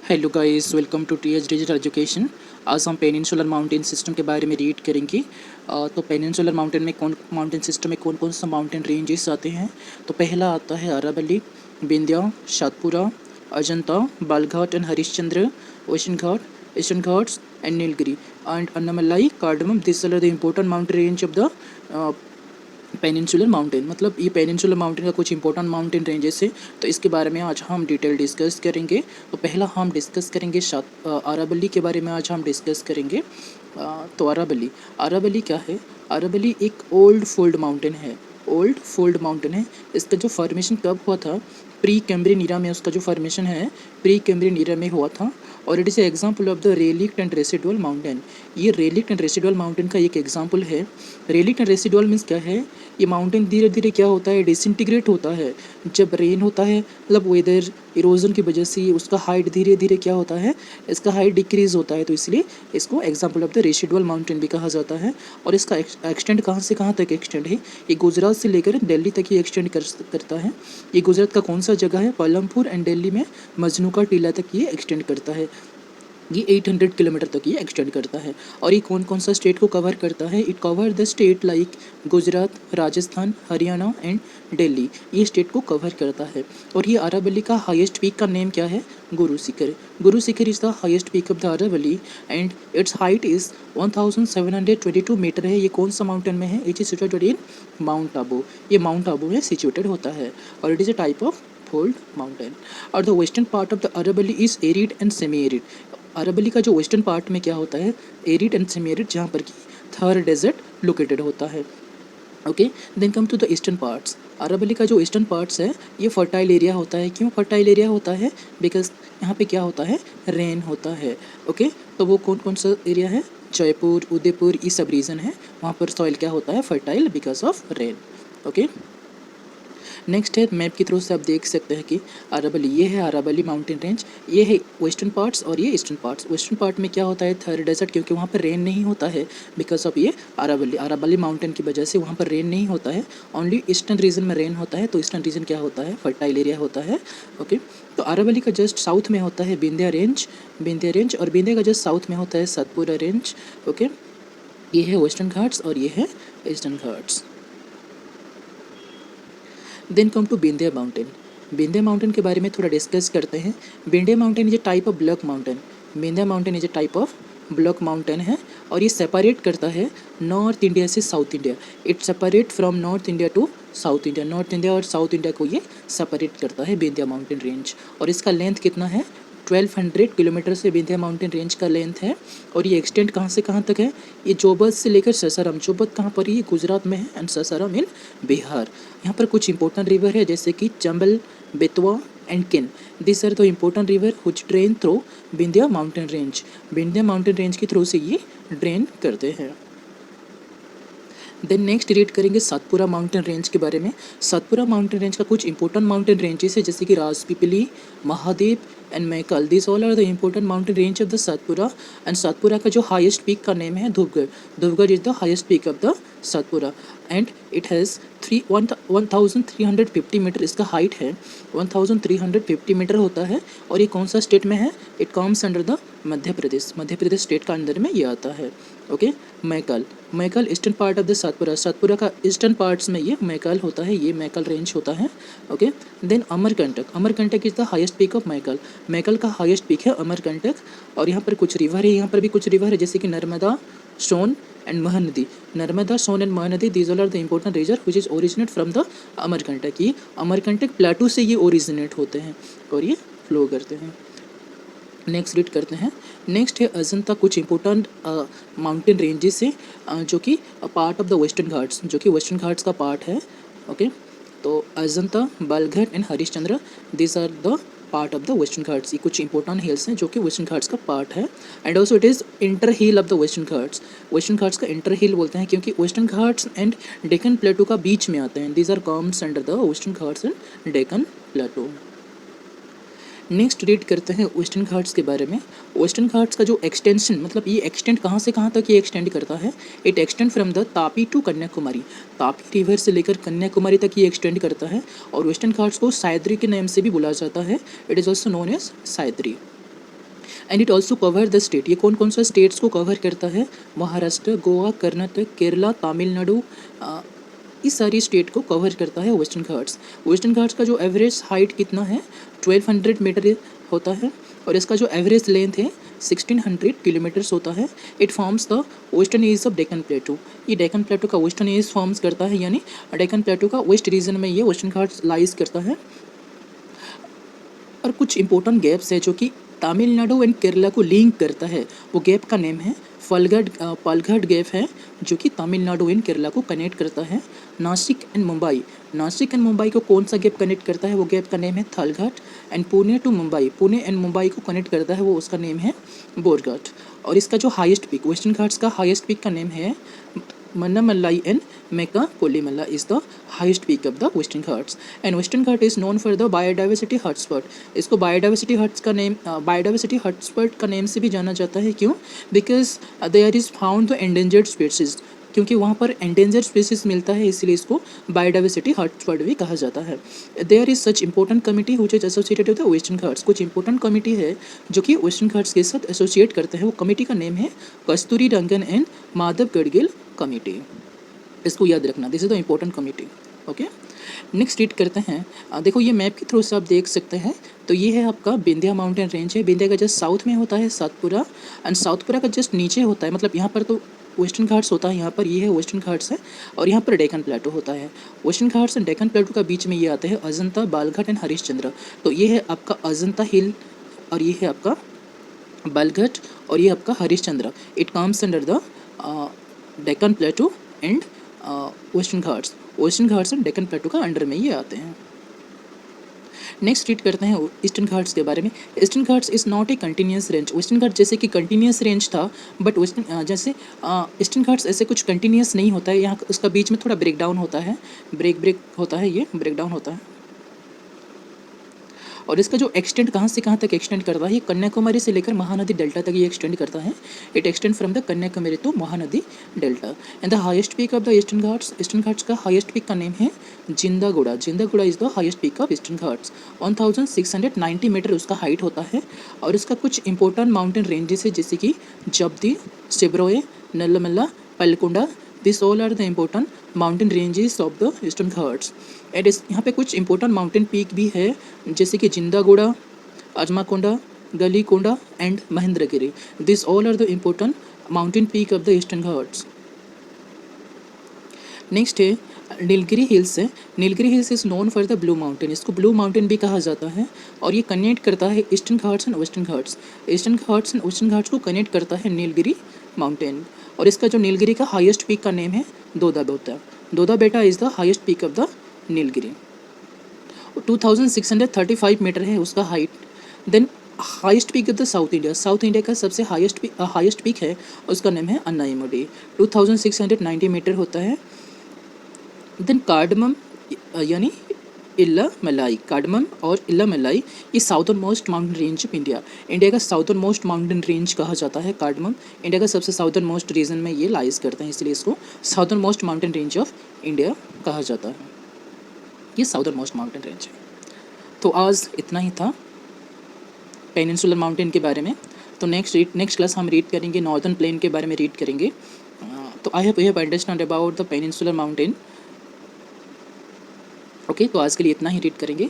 Hello guys, welcome to TH digital education. आज हम peninsular mountain system के बारे में रीड करेंगे। तो पेनिनसुलर माउंटेन में माउंटेन सिस्टम में कौन कौन सा माउंटेन रेंजेस आते हैं। तो पहला आता है Aravalli, Vindhya, Satpura, Ajanta, Balaghat and Harishchandra, ocean Ghat, eastern Ghats and Nilgiri and Annamalai, cardamom. This are the important mountain range of the peninsular mountain. मतलब ये पेनिनसुलर माउंटेन का कुछ इंपॉर्टेंट माउंटेन रेंजेस है, तो इसके बारे में आज हम डिटेल डिस्कस करेंगे। तो पहला हम डिस्कस करेंगे अरावली के बारे में आज हम डिस्कस करेंगे। तो अरावली अरावली क्या है। अरावली एक ओल्ड फोल्ड माउंटेन है। ओल्ड फोल्ड माउंटेन है। इसका जो फॉर्मेशन कब हुआ था, प्री कैम्ब्रियन ईरा में उसका जो फॉर्मेशन है प्री कैम्ब्रियन ईरा में हुआ था। और it is example of the relict and residual mountain. ये रेलिक्ट एंड रेसिडुअल माउंटेन का एक एग्जाम्पल है। रेलिक्ट एंड रेसिडुअल मीन्स क्या है, ये माउंटेन धीरे धीरे क्या होता है, डिसइंटीग्रेट होता है। जब रेन होता है, मतलब वेदर इरोजन की वजह से उसका हाइट धीरे धीरे क्या होता है, इसका हाइट डिक्रीज होता है। तो इसलिए इसको example of the residual mountain भी कहा जाता है। और इसका एक्सटेंड कहाँ से कहाँ तक एक्सटेंड है, ये गुजरात से लेकर दिल्ली तक ये एक्सटेंड करता है। ये गुजरात का कौन सा जगह है, पालमपुर एंड दिल्ली में मजनू का टीला तक ये एक्सटेंड करता है। ये 800 किलोमीटर तक ये एक्सटेंड करता है। और ये कौन कौन सा स्टेट को कवर करता है, it cover the state like Gujarat, Rajasthan, Haryana and Delhi. ये स्टेट को कवर करता है। और ये अरावली का हाईएस्ट पीक का नेम क्या है, Guru Shikhar. Guru Shikhar is the highest peak of the Aravali and its height is 1722 metre है। ये कौन सा माउंटेन में है, it is situated in Mount Abu. ये माउंट आबू में सिचुएटेड होता है और it is a type of fold mountain. और the western part of the Aravali is arid and semi arid. Aravali का जो वेस्टर्न पार्ट में क्या होता है, एरिड एंड सेमी एरिड, जहाँ पर कि थर डेजर्ट लोकेटेड होता है। Okay, then come to the eastern parts. Aravalli का जो ईस्टर्न पार्ट्स है ये फर्टाइल एरिया होता है। क्यों फर्टाइल एरिया होता है, बिकॉज यहाँ पे क्या होता है, रेन होता है। ओके, तो वो कौन कौन सा एरिया है, जयपुर, उदयपुर, ये सब रीजन है, वहाँ पर सॉइल क्या होता है, fertile because of rain. Okay, next है, मैप की थ्रू से आप देख सकते हैं कि अरावली, ये है अरावली माउंटेन रेंज, ये है वेस्टर्न पार्ट्स और ये ईस्टर्न पार्ट्स। वेस्टर्न पार्ट में क्या होता है, थर डेजर्ट, क्योंकि वहाँ पर रेन नहीं होता है बिकॉज ऑफ ये अरावली माउंटेन की वजह से वहाँ पर रेन नहीं होता है। ओनली ईस्टर्न रीजन में रेन होता है। तो ईस्टर्न रीजन क्या होता है, फर्टाइल एरिया होता है। ओके, तो अरावली का जस्ट साउथ में होता है विंध्या रेंज और विंध्या का जस्ट साउथ में होता है सातपुरा रेंज। ओके, ये है वेस्टर्न घाट्स और ये है eastern Ghats. Then come to Vindhya mountain. Vindhya mountain के बारे में थोड़ा डिस्कस करते हैं। Vindhya mountain is a type of block mountain. Vindhya mountain is a type of block mountain है और ये सेपरेट करता है नॉर्थ इंडिया से south India. It separate from north India to south India. North India और साउथ इंडिया को ये separate करता है विंध्या माउंटेन रेंज। और इसका लेंथ कितना है, 1200 किलोमीटर से विंध्या माउंटेन रेंज का लेंथ है। और ये एक्सटेंड कहाँ से कहाँ तक है, ये जोबत से लेकर ससाराम। जोबत कहाँ पर, ये गुजरात में है एंड ससाराम इन बिहार। यहाँ पर कुछ इंपॉर्टेंट रिवर है जैसे कि Chambal, Betwa and Ken. This are the important river which drain through Vindhya mountain range. Vindhya mountain range के थ्रू से ये ड्रेन करते हैं। देन नेक्स्ट रीड करेंगे सातपुरा माउंटेन रेंज के बारे में। सातपुरा माउंटेन रेंज का कुछ इंपॉर्टेंट माउंटेन रेंजेस है जैसे कि Rajpipli, Mahadev and Maikal. This all are the important mountain range of the Satpura. And Satpura का जो हाईएस्ट पीक का नेम है Dhupgarh. Dhupgarh is the highest peak of the Satpura and it has 1350 metre इसका हाइट है। 1350 मीटर होता है। और ये कौन सा स्टेट में है, it comes under the Madhya Pradesh state का अंदर में ये आता है। Okay, Maikal eastern part of the Satpura का ईस्टर्न पार्ट्स में ये मैकल होता है, ये मैकल रेंज होता है। Okay, then Amarkantak is the highest peak of Maikal का हाईएस्ट पीक है अमरकंटक। और यहाँ पर कुछ रिवर है, यहाँ पर भी कुछ रिवर है जैसे कि Narmada, Son and Mahanadi. Narmada, Son and Mahanadi, these all are the important river which is originate from the Amarkantak. ये अमरकंटक प्लेटू से ये ओरिजिनेट होते हैं और ये फ्लो करते हैं। नेक्स्ट रीड करते हैं। नेक्स्ट है अजंता। कुछ इंपॉर्टेंट माउंटेन रेंजेस है जो कि part of the western Ghats, जो कि वेस्टर्न घाट्स का पार्ट है। ओके, तो Ajanta, Balaghat and Harishchandra, this are the part of the western Ghats. ये कुछ इंपॉर्टेंट हिल्स हैं जो कि वेस्टर्न घाट्स का पार्ट है। And also it is inter hill of the western Ghats. Western Ghats का इंटर हिल बोलते हैं क्योंकि western Ghats and Deccan plateau का बीच में आते हैं। These are comes under the western Ghats and Deccan plateau. Next read करते हैं वेस्टर्न घाट्स के बारे में। वेस्टर्न घाट्स का जो एक्सटेंशन, मतलब ये एक्सटेंड कहाँ से कहाँ तक ये एक्सटेंड करता है, it extend from the Tapi to Kanyakumari. Tapi river से लेकर कन्याकुमारी तक ये एक्सटेंड करता है। और वेस्टर्न घाट्स को सायद्री के नाम से भी बुला जाता है, it is also known as Sahyadri. And it also cover the state, ये कौन कौन सा स्टेट्स को कवर करता है, महाराष्ट्र, गोवा, कर्नाटक, केरला, तमिलनाडु, इस सारी स्टेट को कवर करता है वेस्टर्न घाट्स। वेस्टर्न घाट्स का जो एवरेज हाइट कितना है 1200 मीटर होता है और इसका जो एवरेज लेंथ है 1600 किलोमीटर्स होता है। It forms the western edge of Deccan plateau, ये डेक्कन प्लेटू का वेस्टर्न एज फॉर्म्स करता है, यानी डेक्कन प्लेटू का वेस्ट रीजन में ये वेस्टर्न घाट्स लाइज करता है। और कुछ इंपॉर्टेंट गैप्स है जो कि तमिलनाडु एंड केरला को लिंक करता है, वो गैप का नेम है पालघाट गैप है जो कि तमिलनाडु एंड केरला को कनेक्ट करता है। नासिक एंड मुंबई को कौन सा गैप कनेक्ट करता है, वो गैप का नेम है थालघाट। एंड पुणे एंड मुंबई को कनेक्ट करता है, वो उसका नेम है बोरघाट। और इसका जो हाईएस्ट पीक, वेस्टर्न घाट्स का हाईएस्ट पीक का नेम है मन्नामलाई एंड मेका कोलीमला is the highest peak of the western Ghats. And western Ghat is known for the biodiversity hotspot, इसको बायोडाइवर्सिटी हॉटस्पॉट का नेम से भी जाना जाता है। क्यों? Because there is found the endangered species, क्योंकि वहाँ पर एंडेंजर्ड स्पीसीज मिलता है, इसलिए इसको बायोडाइवर्सिटी हॉटस्पॉट भी कहा जाता है। There is such important committee which is associated with the western Ghats, कुछ इंपॉर्टेंट कमिटी है जो कि वेस्टर्न घाट्स के साथ एसोसिएट करते हैं, वो कमिटी का नेम है कस्तूरी रंगन एंड माधव गडगिल कमिटी, इसको याद रखना, this is the important committee. Okay, next read करते हैं। देखो ये मैप के थ्रू से आप देख सकते हैं, तो ये है आपका विंध्या माउंटेन रेंज है। विंध्या का जस्ट साउथ में होता है सातपुरा, एंड सातपुरा का जस्ट नीचे होता है, मतलब यहाँ पर तो वेस्टर्न घाट्स होता है, यहाँ पर ये है वेस्टर्न घाट्स है, और यहाँ पर डेक्कन प्लेटू होता है। Western Ghats and Deccan plateau का बीच में ये आते हैं अजंता, बालघाट एंड हरिश्चंद्र। तो ये है आपका अजंता हिल और ये है आपका बालघाट और ये आपका Harishchandra. It comes under the Deccan प्लेटू and western Ghats and Deccan plateau का अंडर में ये आते हैं। नेक्स्ट रीड करते हैं ईस्टर्न घाट्स के बारे में। Eastern Ghats is not a continuous range, western Ghat जैसे कि कंटिन्यूस रेंज था, बट जैसे ईस्टर्न घाट्स ऐसे कुछ कंटिन्यूस नहीं होता है, यहाँ उसका बीच में थोड़ा ब्रेक डाउन होता है, ब्रेक होता है, ये ब्रेक डाउन होता है। और इसका जो एक्सटेंड कहाँ से कहाँ तक एक्सटेंड करता है, ये कन्याकुमारी से लेकर महानदी डेल्टा तक ये एक्सटेंड करता है। It extend from the Kanyakumari to Mahanadi delta. And the highest peak of the eastern Ghats का हाईएस्ट पीक का नेम है Jindagada is the highest peak of eastern Ghats. 1690 metre उसका हाइट होता है। और इसका कुछ इंपॉर्टेंट माउंटेन रेंजेस है, जैसे कि Javadi, Shevaroy, Nallamala, Palkonda, this all are the important mountain ranges of the eastern Ghats. And यहाँ पे कुछ इंपॉर्टेंट माउंटेन पीक भी है, जैसे कि Jindagada, Ajmakonda, Galikonda and Mahendragiri. This all are the important mountain peak of the eastern Ghats. Next है नीलगिरी हिल्स है। Nilgiri hills is known for the blue mountain, इसको ब्लू माउंटेन भी कहा जाता है, और ये कनेक्ट करता है eastern Ghats and western Ghats. Eastern Ghats and western Ghats को कनेक्ट करता है नीलगिरी माउंटेन। और इसका जो नीलगिरी का हाईएस्ट पीक का नेम है Dodda Betta is the highest peak of the Nilgiri. 2635 metre है उसका हाइट। Then highest peak of the south India का सबसे हाईएस्ट पीक है, उसका नेम है अन्नायमुडी, 2690 मीटर होता है। देन कार्डमम यानी कार्डमम और इल्लामलाई, ये southern most mountain range of India का साउदर्न मोस्ट माउंटेन रेंज कहा जाता है। कार्डमम इंडिया का सबसे साउदर्न मोस्ट रीजन में ये लाइज करते हैं, इसलिए इसको southern most mountain range of India कहा जाता है। ये साउदर्न मोस्ट माउंटेन रेंज है। तो आज इतना ही था पेनिनसुलर माउंटेन के बारे में। तो नेक्स्ट क्लास हम रीड करेंगे नॉर्दर्न प्लेन के बारे में रीड करेंगे। तो I hope you have understand about the peninsular mountain. Okay, तो आज के लिए इतना ही रीड करेंगे।